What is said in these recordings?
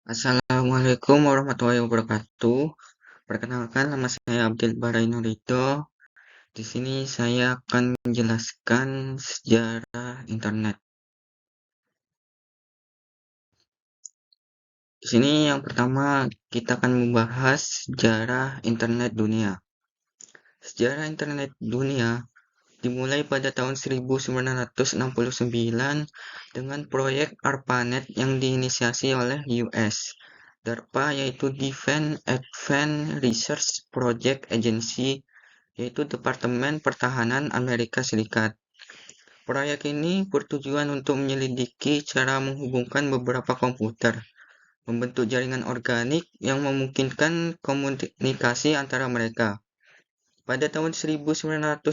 Assalamualaikum warahmatullahi wabarakatuh. Perkenalkan, nama saya Abdul Barai Nurido. Di sini saya akan menjelaskan sejarah internet. Di sini yang pertama kita akan membahas sejarah internet dunia. Sejarah internet dunia dimulai pada tahun 1969 dengan proyek ARPANET yang diinisiasi oleh US. DARPA yaitu Defense Advanced Research Project Agency, yaitu Departemen Pertahanan Amerika Serikat. Proyek ini bertujuan untuk menyelidiki cara menghubungkan beberapa komputer, membentuk jaringan organik yang memungkinkan komunikasi antara mereka. Pada tahun 1970,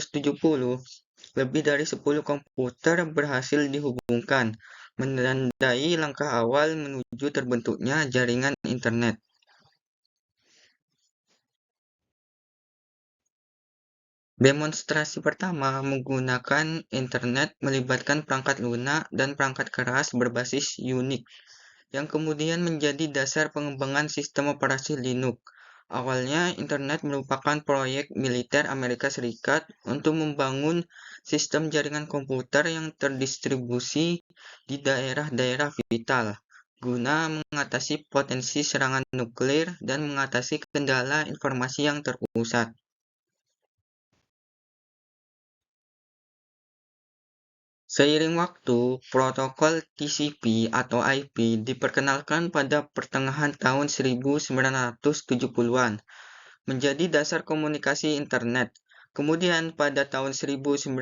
lebih dari 10 komputer berhasil dihubungkan, menandai langkah awal menuju terbentuknya jaringan internet. Demonstrasi pertama menggunakan internet melibatkan perangkat lunak dan perangkat keras berbasis Unix, yang kemudian menjadi dasar pengembangan sistem operasi Linux. Awalnya, internet merupakan proyek militer Amerika Serikat untuk membangun sistem jaringan komputer yang terdistribusi di daerah-daerah vital, guna mengatasi potensi serangan nuklir dan mengatasi kendala informasi yang terpusat. Seiring waktu, protokol TCP atau IP diperkenalkan pada pertengahan tahun 1970-an, menjadi dasar komunikasi internet. Kemudian pada tahun 1991,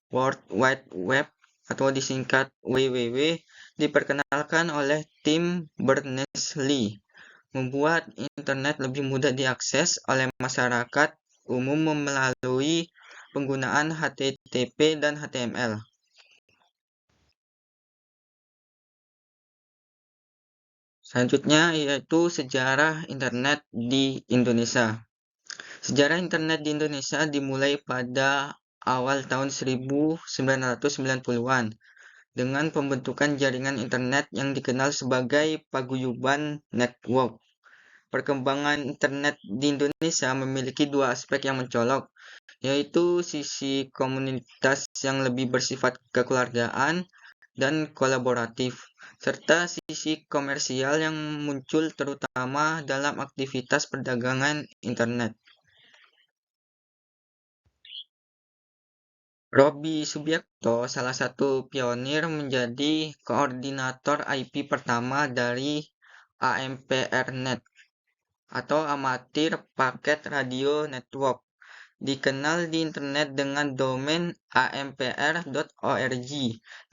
World Wide Web atau disingkat WWW diperkenalkan oleh Tim Berners-Lee, membuat internet lebih mudah diakses oleh masyarakat umum melalui penggunaan HTTP dan HTML. Selanjutnya yaitu sejarah internet di Indonesia. Sejarah internet di Indonesia dimulai pada awal tahun 1990-an dengan pembentukan jaringan internet yang dikenal sebagai paguyuban network. Perkembangan internet di Indonesia memiliki dua aspek yang mencolok, yaitu sisi komunitas yang lebih bersifat kekeluargaan dan kolaboratif, serta sisi komersial yang muncul terutama dalam aktivitas perdagangan internet. Robby Subiakto, salah satu pionir, menjadi koordinator IP pertama dari AMPRNet atau Amatir Paket Radio Network, dikenal di internet dengan domain ampr.org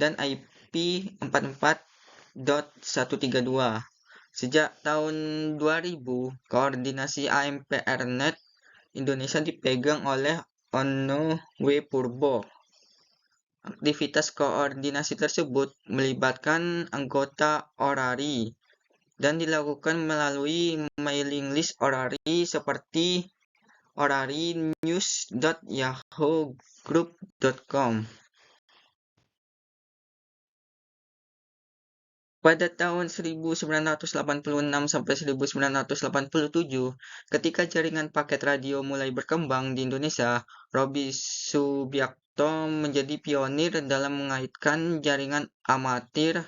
dan IP 44.132. Sejak tahun 2000, koordinasi AMPRNet Indonesia dipegang oleh Ono W. Purbo. Aktivitas koordinasi tersebut melibatkan anggota Orari dan dilakukan melalui mailing list Orari seperti orarinews.yahoo.group.com. Pada tahun 1986 sampai 1987, ketika jaringan paket radio mulai berkembang di Indonesia, Robby Subiakto menjadi pionir dalam mengaitkan jaringan amatir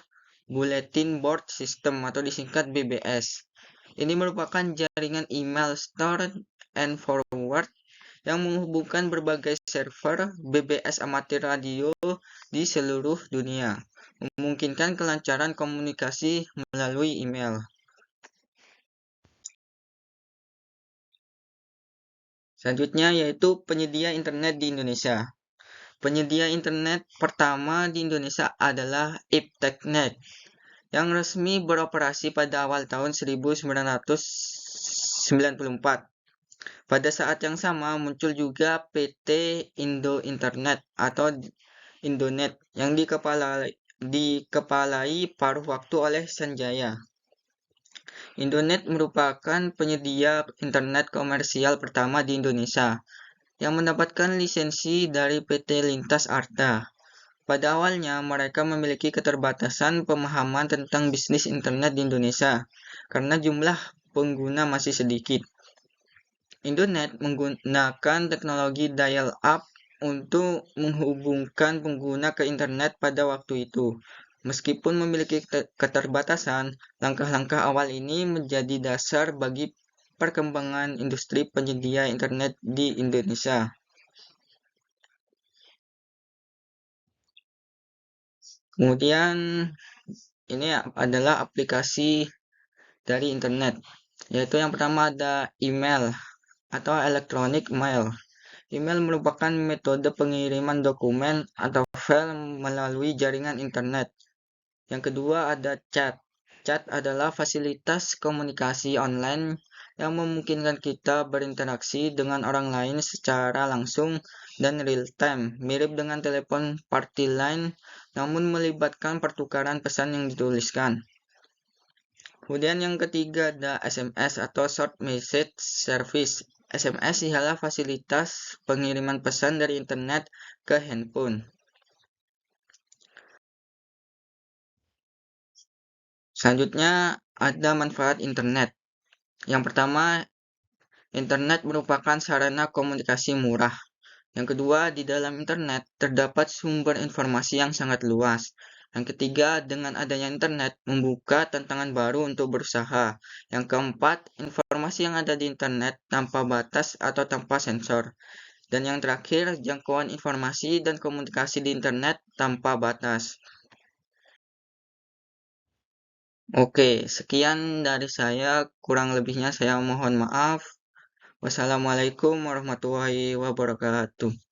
Bulletin Board System atau disingkat BBS. Ini merupakan jaringan email store and forward yang menghubungkan berbagai server BBS amatir radio di seluruh dunia, memungkinkan kelancaran komunikasi melalui email. Selanjutnya yaitu penyedia internet di Indonesia. Penyedia internet pertama di Indonesia adalah Ipteknet, yang resmi beroperasi pada awal tahun 1994. Pada saat yang sama muncul juga PT Indo Internet atau Indonet yang dikepalai paruh waktu oleh Sanjaya. Indonet merupakan penyedia internet komersial pertama di Indonesia yang mendapatkan lisensi dari PT Lintas Arta. Pada awalnya, mereka memiliki keterbatasan pemahaman tentang bisnis internet di Indonesia karena jumlah pengguna masih sedikit. Internet menggunakan teknologi dial-up untuk menghubungkan pengguna ke internet pada waktu itu. Meskipun memiliki keterbatasan, langkah-langkah awal ini menjadi dasar bagi perkembangan industri penyedia internet di Indonesia. Kemudian ini adalah aplikasi dari internet, yaitu yang pertama ada email atau electronic mail. Email merupakan metode pengiriman dokumen atau file melalui jaringan internet. Yang kedua ada chat. Chat adalah fasilitas komunikasi online yang memungkinkan kita berinteraksi dengan orang lain secara langsung dan real time, mirip dengan telepon party line, namun melibatkan pertukaran pesan yang dituliskan. Kemudian yang ketiga ada SMS atau Short Message Service. SMS ialah fasilitas pengiriman pesan dari internet ke handphone. Selanjutnya ada manfaat internet. Yang pertama, internet merupakan sarana komunikasi murah. Yang kedua, di dalam internet terdapat sumber informasi yang sangat luas. Yang ketiga, dengan adanya internet membuka tantangan baru untuk berusaha. Yang keempat, informasi yang ada di internet tanpa batas atau tanpa sensor. Dan yang terakhir, jangkauan informasi dan komunikasi di internet tanpa batas. Oke, sekian dari saya. Kurang lebihnya saya mohon maaf. Wassalamualaikum warahmatullahi wabarakatuh.